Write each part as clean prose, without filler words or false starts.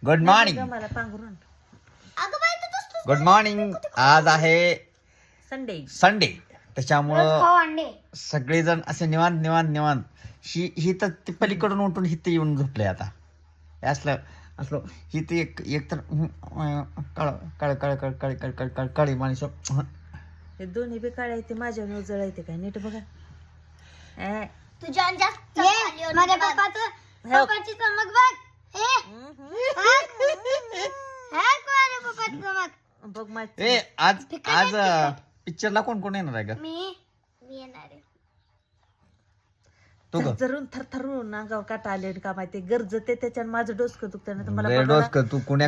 Good morning. मला पांघरून good morning. आज आहे संडे त्याच्यामुळं सगळेजण असे निवांत निवांत निवांत ही तर ते पलीकडून उठून हिथे येऊन झोपले आता. असलं असलो ही ते एक तर काळी माणूस. हे दोन्ही बी काळे ते माझ्या उजळ येते काय नीट बघा. तुझ्या जास्त माझ्या पप्पाची चमक बघ. बघ माझ आज पिक्चरला कोण कोण येणार आहे का? मी येणार आहे. जरून थरथरून अंगावर काटा आले का माहिती गरजते त्याच्यानं माझं डोसकं दुखतं ना मला डोसकं तू कुण्या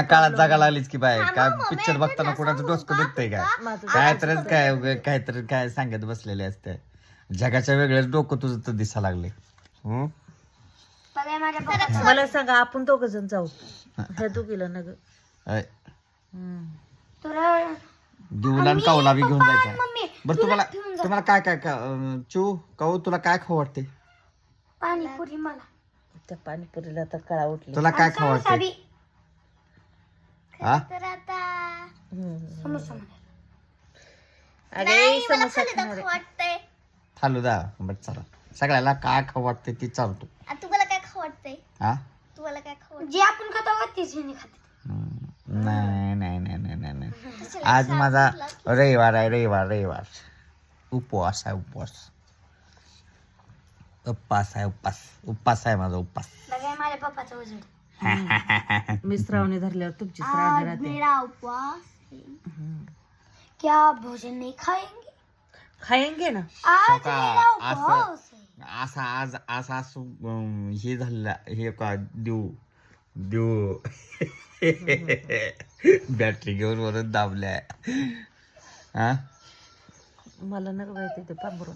काळात जागा लागलीच की बाय काय पिक्चर बघताना कुणाचं डोसकं दुखतंय काय काहीतरी काय सांगत बसलेले असते. जगाच्या वेगळ्याच डोकं तुझं तर दिसा लागले. मला सांगा आपण दोघ जण जाऊ ह्या दोघीला नग दिवला कावला बी घेऊन जायचा. बरं तुम्हाला काय काय चू काऊ तुला काय खाऊ वाटते? पाणीपुरी. मला त्या पाणीपुरीला तर कळा उठली. तुला काय खाऊ वाटते? तर आता समोसा वाटतंय. फालुदा. बट चला सगळ्याला काय खाऊ वाटते ती चालतो. तुम्हाला काय खाऊ वाटतंय? हा तुम्हाला काय खाऊ जे आपण खातो तीच खाते. नाही नाही नाही नाही नाही नाही. आज माझा रविवार आहे. रविवार उपवास आहे. उपवास आहे माझा उपवास. माझ्या पप्पाचा उजड मी श्रावणी धरल्यावर तुमची श्रावणी राहते. मेरा उपवास क्या भोजन नहीं खाएंगे ना आज मेरा उपवास असं हे झालेला हे का देऊ बॅटरी घेऊन वरून दाबल्या. हा मला नको माहिती ते पांघरून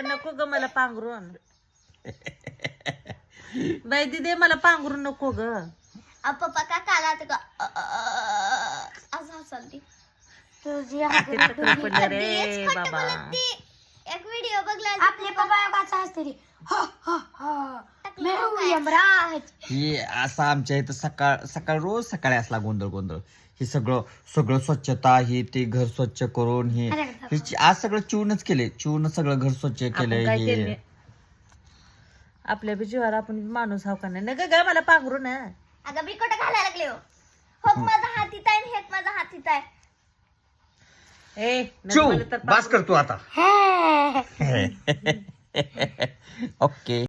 नको ग मला पांघरून बाई दिदे मला पांघरून नको ग. पप्पा का काला का असं हसलती रे बाबा. एक व्हिडिओ बघला आपले पप्पा कसं हसते ही असं आमच्या इथं सकाळ रोज सकाळी असला गोंधळ हे सगळं स्वच्छता ही ते घर स्वच्छ करून हे आज सगळं चिवूनच केले. चिवून सगळं घर स्वच्छ केलंय. आपल्या बी जीवाला आपण माणूस हाव का नाही ग मला पांघरू ना. अगं मी कुठं घालायला लागले हो माझा हात इथं आहे हेक माझा हात इथं आहे. बास करतो आता. ओके